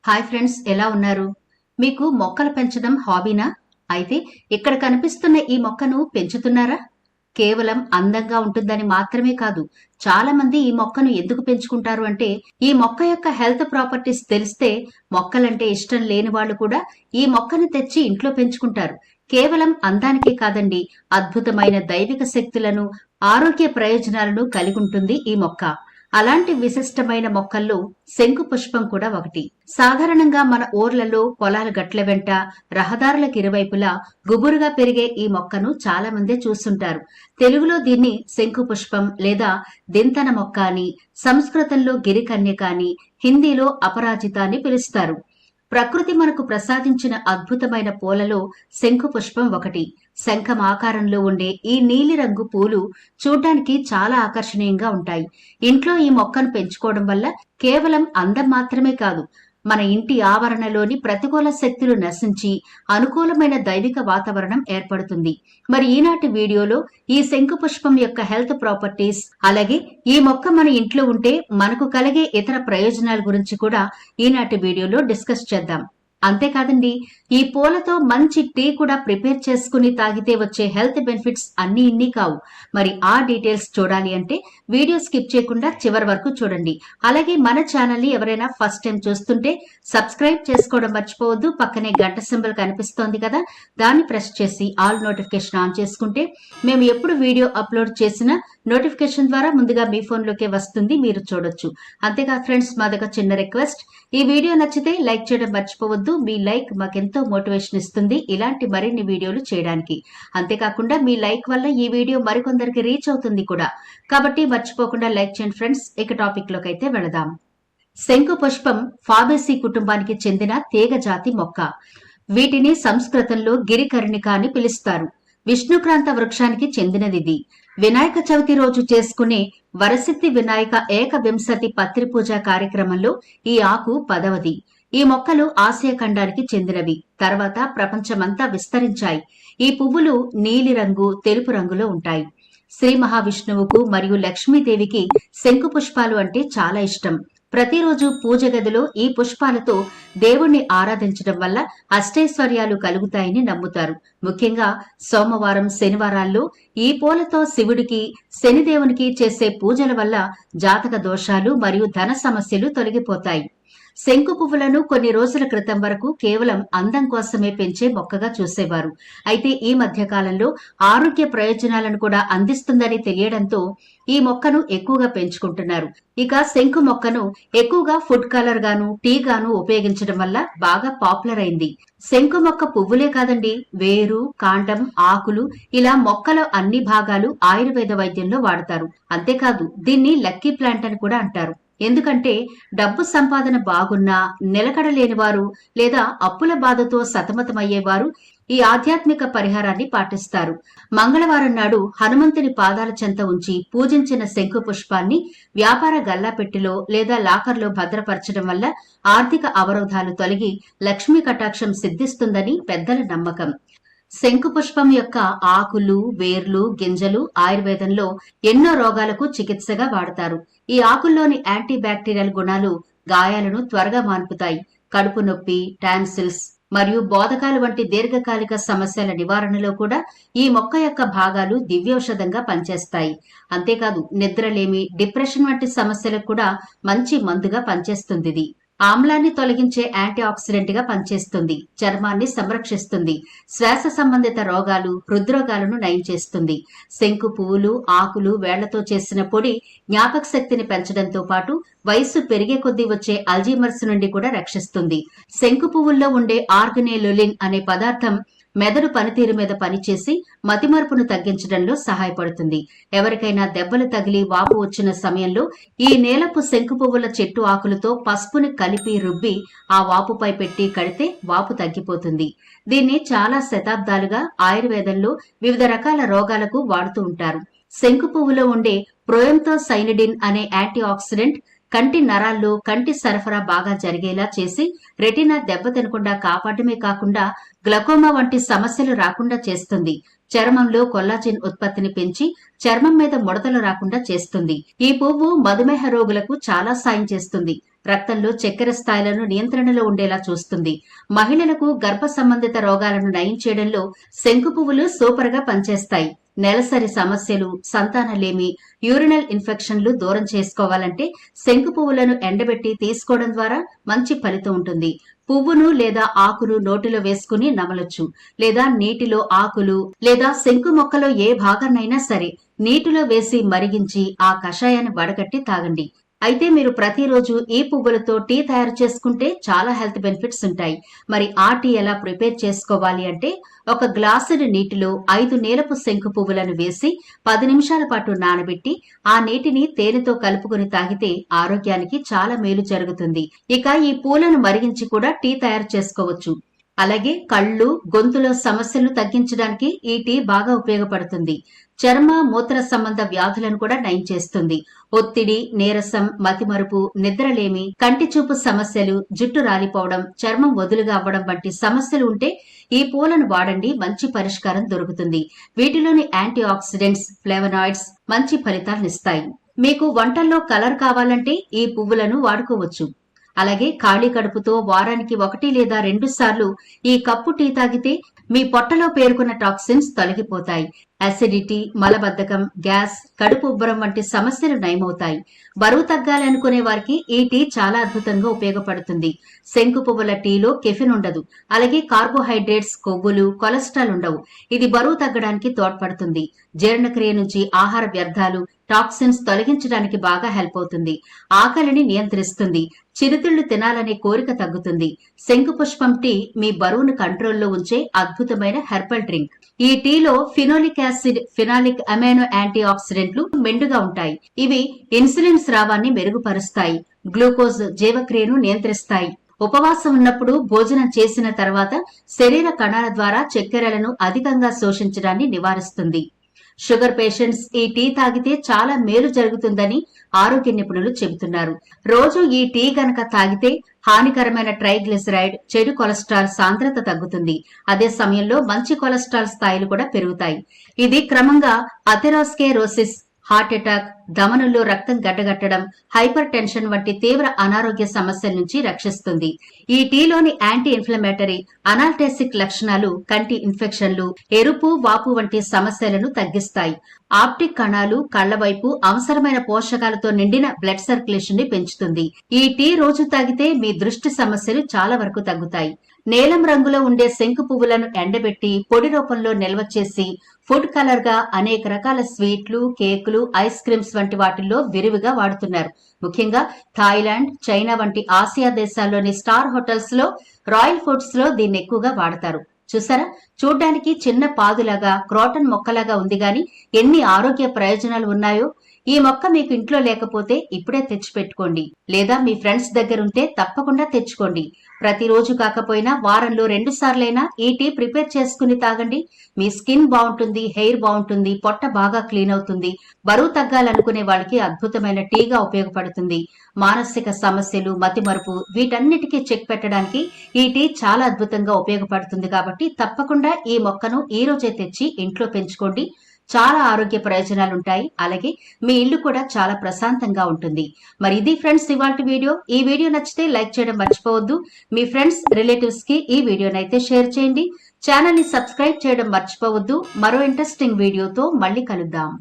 Hi friends, ఎలా ఉన్నారు? మీకు మొక్కలు పెంచడం హాబీనా? అయితే ఇక్కడ కనిపిస్తున్న ఈ మొక్కను పెంచుతున్నారా? కేవలం అందంగా ఉంటుందని మాత్రమే కాదు, చాలా మంది ఈ మొక్కను ఎందుకు పెంచుకుంటారు అంటే, ఈ మొక్క యొక్క హెల్త్ ప్రాపర్టీస్ తెలిస్తే మొక్కలంటే ఇష్టం లేని వాళ్ళు కూడా ఈ మొక్కను తెచ్చి ఇంట్లో పెంచుకుంటారు. కేవలం అందానికే కాదండి, అద్భుతమైన దైవిక శక్తులను, ఆరోగ్య ప్రయోజనాలను కలిగి ఉంటుంది ఈ మొక్క. అలాంటి విశిష్టమైన మొక్కల్లో శంకు పుష్పం కూడా ఒకటి. సాధారణంగా మన ఊర్లలో, పొలాల గట్ల వెంట, రహదారులకు ఇరువైపులా గుబురుగా పెరిగే ఈ మొక్కను చాలా మందే చూస్తుంటారు. తెలుగులో దీన్ని శంకు పుష్పం లేదా దింతన మొక్క అని, సంస్కృతంలో గిరికన్యక అని, హిందీలో అపరాజిత అని పిలుస్తారు. ప్రకృతి మనకు ప్రసాదించిన అద్భుతమైన పూలలో శంకు పుష్పం ఒకటి. శంఖం ఆకారంలో ఉండే ఈ నీలిరంగు పూలు చూడ్డానికి చాలా ఆకర్షణీయంగా ఉంటాయి. ఇంట్లో ఈ మొక్కను పెంచుకోవడం వల్ల కేవలం అందం మాత్రమే కాదు, మన ఇంటి ఆవరణలోని ప్రతికూల శక్తులు నశించి అనుకూలమైన దైవిక వాతావరణం ఏర్పడుతుంది. మరి ఈనాటి వీడియోలో ఈ శంకు పుష్పం యొక్క హెల్త్ ప్రాపర్టీస్, అలాగే ఈ మొక్క మన ఇంట్లో ఉంటే మనకు కలిగే ఇతర ప్రయోజనాల గురించి కూడా ఈనాటి వీడియోలో డిస్కస్ చేద్దాం. అంతేకాదండి, ఈ పూలతో మంచి టీ కూడా ప్రిపేర్ చేసుకుని తాగితే వచ్చే హెల్త్ బెనిఫిట్స్ అన్ని ఇన్ని కావు. మరి ఆ డీటెయిల్స్ చూడాలి అంటే వీడియో స్కిప్ చేయకుండా చివరి వరకు చూడండి. అలాగే మన ఛానల్ ని ఎవరైనా ఫస్ట్ టైం చూస్తుంటే సబ్స్క్రైబ్ చేసుకోవడం మర్చిపోవద్దు. పక్కనే గంట సింబల్ కనిపిస్తోంది కదా, దాన్ని ప్రెస్ చేసి ఆల్ నోటిఫికేషన్ ఆన్ చేసుకుంటే మేము ఎప్పుడు వీడియో అప్లోడ్ చేసినా నోటిఫికేషన్ ద్వారా ముందుగా మీ ఫోన్లోకే వస్తుంది, మీరు చూడొచ్చు. అంతేకాదు ఫ్రెండ్స్, మాదొక చిన్న రిక్వెస్ట్, ఈ వీడియో నచ్చితే లైక్ చేయడం మర్చిపోవద్దు. మీ లైక్ మాకెంతో మోటివేషన్ ఇస్తుంది ఇలాంటి మరిన్ని వీడియోలు చేయడానికి. అంతేకాకుండా మీ లైక్ వల్ల ఈ వీడియో మరికొందరికి రీచ్ అవుతుంది కూడా, కాబట్టి మర్చిపోకుండా లైక్ చేయండి ఫ్రెండ్స్. ఇక టాపిక్ లోకి అయితే వెళదాం. శంకు పుష్పం ఫాబేసి కుటుంబానికి చెందిన తీగ జాతి మొక్క. వీటిని సంస్కృతంలో గిరికర్ణిక అని పిలుస్తారు. విష్ణుక్రాంత వృక్షానికి చెందినదిది. వినాయక చవితి రోజు చేసుకునే వరసిద్ధి వినాయక ఏకవింశతి పత్రి పూజ కార్యక్రమంలో ఈ ఆకు 10వది. ఈ మొక్కలు ఆసియా ఖండానికి చెందినవి. తర్వాత ప్రపంచమంతా విస్తరించాయి. ఈ పువ్వులు నీలిరంగు, తెలుపు రంగులో ఉంటాయి. శ్రీ మహావిష్ణువుకు మరియు లక్ష్మీదేవికి శంకు పుష్పాలు అంటే చాలా ఇష్టం. ప్రతిరోజు పూజ గదిలో ఈ పుష్పాలతో దేవుణ్ణి ఆరాధించడం వల్ల అష్టైశ్వర్యాలు కలుగుతాయని నమ్ముతారు. ముఖ్యంగా సోమవారం, శనివారాల్లో ఈ పూలతో శివుడికి, శనిదేవునికి చేసే పూజల వల్ల జాతక దోషాలు మరియు ధన సమస్యలు తొలగిపోతాయి. శంకు పువ్వులను కొన్ని రోజుల క్రితం వరకు కేవలం అందం కోసమే పెంచే మొక్కగా చూసేవారు. అయితే ఈ మధ్య కాలంలో ఆరోగ్య ప్రయోజనాలను కూడా అందిస్తుందని తెలియడంతో ఈ మొక్కను ఎక్కువగా పెంచుకుంటున్నారు. ఇక శంకు మొక్కను ఎక్కువగా ఫుడ్ కలర్ గాను, టీ గాను ఉపయోగించడం వల్ల బాగా పాపులర్ అయింది. శంకు మొక్క పువ్వులే కాదండి, వేరు, కాండం, ఆకులు, ఇలా మొక్కల అన్ని భాగాలు ఆయుర్వేద వైద్యంలో వాడతారు. అంతేకాదు దీన్ని లక్కీ ప్లాంట్ అని కూడా అంటారు. ఎందుకంటే డబ్బు సంపాదన బాగున్నా, నిలకడలేనివారు లేదా అప్పుల బాధతో సతమతమయ్యేవారు ఈ ఆధ్యాత్మిక పరిహారాన్ని పాటిస్తారు. మంగళవారం నాడు హనుమంతుని పాదాల చెంత ఉంచి పూజించిన శంకు పుష్పాన్ని వ్యాపార గల్లాపెట్టిలో లేదా లాకర్లో భద్రపరచడం వల్ల ఆర్థిక అవరోధాలు తొలగి లక్ష్మీ కటాక్షం సిద్ధిస్తుందని పెద్దల నమ్మకం. శంకు పుష్పం యొక్క ఆకులు, వేర్లు, గింజలు ఆయుర్వేదంలో ఎన్నో రోగాలకు చికిత్సగా వాడతారు. ఈ ఆకుల్లోని యాంటీ బ్యాక్టీరియల్ గుణాలు గాయాలను త్వరగా మాన్పుతాయి. కడుపు నొప్పి, టాన్సిల్స్ మరియు బోధకాలు వంటి దీర్ఘకాలిక సమస్యల నివారణలో కూడా ఈ మొక్క యొక్క భాగాలు దివ్యౌషధంగా పనిచేస్తాయి. అంతేకాదు నిద్రలేమి, డిప్రెషన్ వంటి సమస్యలకు కూడా మంచి మందుగా పనిచేస్తుంది. ఆమ్లాన్ని తొలగించే యాంటీ ఆక్సిడెంట్ గా పనిచేస్తుంది. చర్మాన్ని సంరక్షిస్తుంది. శ్వాస సంబంధిత రోగాలు, హృద్రోగాలను నయం చేస్తుంది. శంకు పువ్వులు, ఆకులు, వేళ్లతో చేసిన పొడి జ్ఞాపక శక్తిని పెంచడంతో పాటు వయస్సు పెరిగే కొద్దీ వచ్చే అల్జీమర్స్ నుండి కూడా రక్షిస్తుంది. శంకు పువ్వుల్లో ఉండే ఆర్గనేలులిన్ అనే పదార్థం మెదడు పనితీరు మీద పనిచేసి మతిమరుపును తగ్గించడంలో సహాయపడుతుంది. ఎవరికైనా దెబ్బలు తగిలి వాపు వచ్చిన సమయంలో ఈ నీలపు శంకు పువ్వుల చెట్టు ఆకులతో పసుపుని కలిపి రుబ్బి ఆ వాపుపై పెట్టి కడితే వాపు తగ్గిపోతుంది. దీన్ని చాలా శతాబ్దాలుగా ఆయుర్వేదంలో వివిధ రకాల రోగాలకు వాడుతూ ఉంటారు. శంకు పువ్వులో ఉండే ప్రోయంతోసైనిడిన్ అనే యాంటీ ఆక్సిడెంట్ కంటి నరాల్లో కంటి సరఫరా బాగా జరిగేలా చేసి రెటీనా దెబ్బతినకుండా కాపాడమే కాకుండా గ్లకోమా వంటి సమస్యలు రాకుండా చేస్తుంది. చర్మంలో కొల్లాజిన్ ఉత్పత్తిని పెంచి చర్మం మీద ముడతలు రాకుండా చేస్తుంది. ఈ పువ్వు మధుమేహ రోగులకు చాలా సాయం చేస్తుంది. రక్తంలో చక్కెర స్థాయిలను నియంత్రణలో ఉండేలా చూస్తుంది. మహిళలకు గర్భ సంబంధిత రోగాలను నయం చేయడంలో శంకు పువ్వులు సూపర్ గా పనిచేస్తాయి. నెలసరి సమస్యలు, సంతానలేమి, యూరినల్ ఇన్ఫెక్షన్లు దూరం చేసుకోవాలంటే శంకు పువ్వులను ఎండబెట్టి తీసుకోవడం ద్వారా మంచి ఫలితం ఉంటుంది. పువ్వును లేదా ఆకును నోటిలో వేసుకుని నమలొచ్చు. లేదా నీటిలో ఆకులు లేదా శంకు మొక్కలో ఏ భాగాన్నైనా సరే నీటిలో వేసి మరిగించి ఆ కషాయాన్ని వడగట్టి తాగండి. అయితే మీరు ప్రతిరోజు ఈ పువ్వులతో టీ తయారు చేసుకుంటే చాలా హెల్త్ బెనిఫిట్స్ ఉంటాయి. మరి ఆ టీ ఎలా ప్రిపేర్ చేసుకోవాలి అంటే, ఒక గ్లాసుడు నీటిలో 5 నీలపు శంకు పువ్వులను వేసి 10 నిమిషాల పాటు నానబెట్టి ఆ నీటిని తేనెతో కలుపుకుని తాగితే ఆరోగ్యానికి చాలా మేలు జరుగుతుంది. ఇక ఈ పూలను మరిగించి కూడా టీ తయారు చేసుకోవచ్చు. అలాగే కళ్ళు, గొంతులో సమస్యలను తగ్గించడానికి ఈ టీ బాగా ఉపయోగపడుతుంది. చర్మ, మూత్ర సంబంధ వ్యాధులను కూడా నయం చేస్తుంది. ఒత్తిడి, నీరసం, మతిమరుపు, నిద్రలేమి, కంటి చూపు సమస్యలు, జుట్టు రాలిపోవడం, చర్మం వదులుగా అవ్వడం వంటి సమస్యలు ఉంటే ఈ పూలను వాడండి, మంచి పరిష్కారం దొరుకుతుంది. వీటిలోని యాంటీ ఆక్సిడెంట్స్, ఫ్లేవనాయిడ్స్ మంచి ఫలితాలనిస్తాయి. మీకు వంటల్లో కలర్ కావాలంటే ఈ పువ్వులను వాడుకోవచ్చు. అలాగే ఖాళీ కడుపుతో వారానికి 1 లేదా 2 సార్లు ఈ కప్పు టీ తాగితే మీ పొట్టలో పేరుకున్న టాక్సిన్స్ తొలగిపోతాయి. అసిడిటీ, మలబద్ధకం, గ్యాస్, కడుపు ఉబ్బరం వంటి సమస్యలు నయమవుతాయి. బరువు తగ్గాలనుకునే వారికి ఈ టీ చాలా అద్భుతంగా ఉపయోగపడుతుంది. శంకు పువ్వుల టీలో కెఫిన్ ఉండదు. అలాగే కార్బోహైడ్రేట్స్, కొవ్వులు, కొలెస్ట్రాల్ ఉండవు. ఇది బరువు తగ్గడానికి తోడ్పడుతుంది. జీర్ణక్రియ నుంచి ఆహార వ్యర్థాలు, టాక్సిన్స్ తొలగించడానికి బాగా హెల్ప్ అవుతుంది. ఆకలిని నియంత్రిస్తుంది. చిరుతిళ్లు తినాలనే కోరిక తగ్గుతుంది. శంకు పుష్పం టీ మీ బరువును కంట్రోల్లో ఉంచే అద్భుతమైన హెర్బల్ డ్రింక్. ఈ టీలో phenolic acid, phenolic amino anti ఆక్సిడెంట్లు మెండుగా ఉంటాయి. ఇవి ఇన్సులిన్ స్రావాన్ని మెరుగుపరుస్తాయి. గ్లూకోజ్ జీవక్రియను నియంత్రిస్తాయి. ఉపవాసం ఉన్నప్పుడు భోజనం చేసిన తర్వాత శరీర కణాల ద్వారా చక్కెరలను అధికంగా శోషించడాన్ని నివారిస్తుంది. షుగర్ పేషెంట్స్ ఈ టీ తాగితే చాలా మేలు జరుగుతుందని ఆరోగ్య నిపుణులు చెబుతున్నారు. రోజు ఈ టీ గనక తాగితే హానికరమైన ట్రైగ్లిసరైడ్, చెడు కొలెస్ట్రాల్ సాంద్రత తగ్గుతుంది. అదే సమయంలో మంచి కొలెస్ట్రాల్ స్థాయిలు కూడా పెరుగుతాయి. ఇది క్రమంగా అథెరోస్క్లెరోసిస్, హార్ట్ అటాక్, ధమనుల్లో రక్తం గడ్డగట్టడం, హైపర్ టెన్షన్ వంటి తీవ్ర అనారోగ్య సమస్యల నుంచి రక్షిస్తుంది. ఈ టీలోని యాంటీ ఇన్ఫ్లమేటరీ, అనాల్టెసిక్ లక్షణాలు కంటి ఇన్ఫెక్షన్లు, ఎరుపు, వాపు వంటి సమస్యలను తగ్గిస్తాయి. ఆప్టిక్ కణాలు, కళ్ల వైపు అవసరమైన పోషకాలతో నిండిన బ్లడ్ సర్క్యులేషన్ ని పెంచుతుంది. ఈ టీ రోజు తాగితే మీ దృష్టి సమస్యలు చాలా వరకు తగ్గుతాయి. నీలం రంగులో ఉండే శంకు పువ్వులను ఎండబెట్టి పొడి రూపంలో నిల్వ చేసి ఫుడ్ కలర్ గా అనేక రకాల స్వీట్లు, కేకులు, ఐస్ క్రీమ్స్ వంటి వాటిల్లో విరివిగా వాడుతున్నారు. ముఖ్యంగా థాయిలాండ్, చైనా వంటి ఆసియా దేశాల్లోని స్టార్ హోటల్స్ లో, రాయల్ ఫుడ్స్ లో దీన్ని ఎక్కువగా వాడతారు. చూసారా, చూడ్డానికి చిన్న పాదులాగా, క్రోటన్ మొక్కలాగా ఉంది గాని ఎన్ని ఆరోగ్య ప్రయోజనాలు ఉన్నాయో. ఈ మొక్క మీకు ఇంట్లో లేకపోతే ఇప్పుడే తెచ్చిపెట్టుకోండి. లేదా మీ ఫ్రెండ్స్ దగ్గరుంటే తప్పకుండా తెచ్చుకోండి. ప్రతిరోజు కాకపోయినా వారంలో 2 సార్లైనా ఈ టీ ప్రిపేర్ చేసుకుని తాగండి. మీ స్కిన్ బాగుంటుంది, హెయిర్ బాగుంటుంది, పొట్ట బాగా క్లీన్ అవుతుంది. బరువు తగ్గాలనుకునే వాళ్ళకి అద్భుతమైన టీగా ఉపయోగపడుతుంది. మానసిక సమస్యలు, మతిమరుపు వీటన్నిటికీ చెక్ పెట్టడానికి ఈ టీ చాలా అద్భుతంగా ఉపయోగపడుతుంది. కాబట్టి తప్పకుండా ఈ మొక్కను ఈ రోజే తెచ్చి ఇంట్లో పెంచుకోండి. చాలా ఆరోగ్య ప్రయోజనాలుంటాయి. అలాగే మీ ఇల్లు కూడా చాలా ప్రశాంతంగా ఉంటుంది. మరి ఇది ఫ్రెండ్స్ ఇవాల్టి వీడియో. ఈ వీడియో నచ్చితే లైక్ చేయడం మర్చిపోవద్దు. మీ ఫ్రెండ్స్, రిలేటివ్స్ కి ఈ వీడియోనైతే షేర్ చేయండి. ఛానల్ ని సబ్స్క్రైబ్ చేయడం మర్చిపోవద్దు. మరో ఇంట్రెస్టింగ్ వీడియోతో మళ్ళీ కలుద్దాం.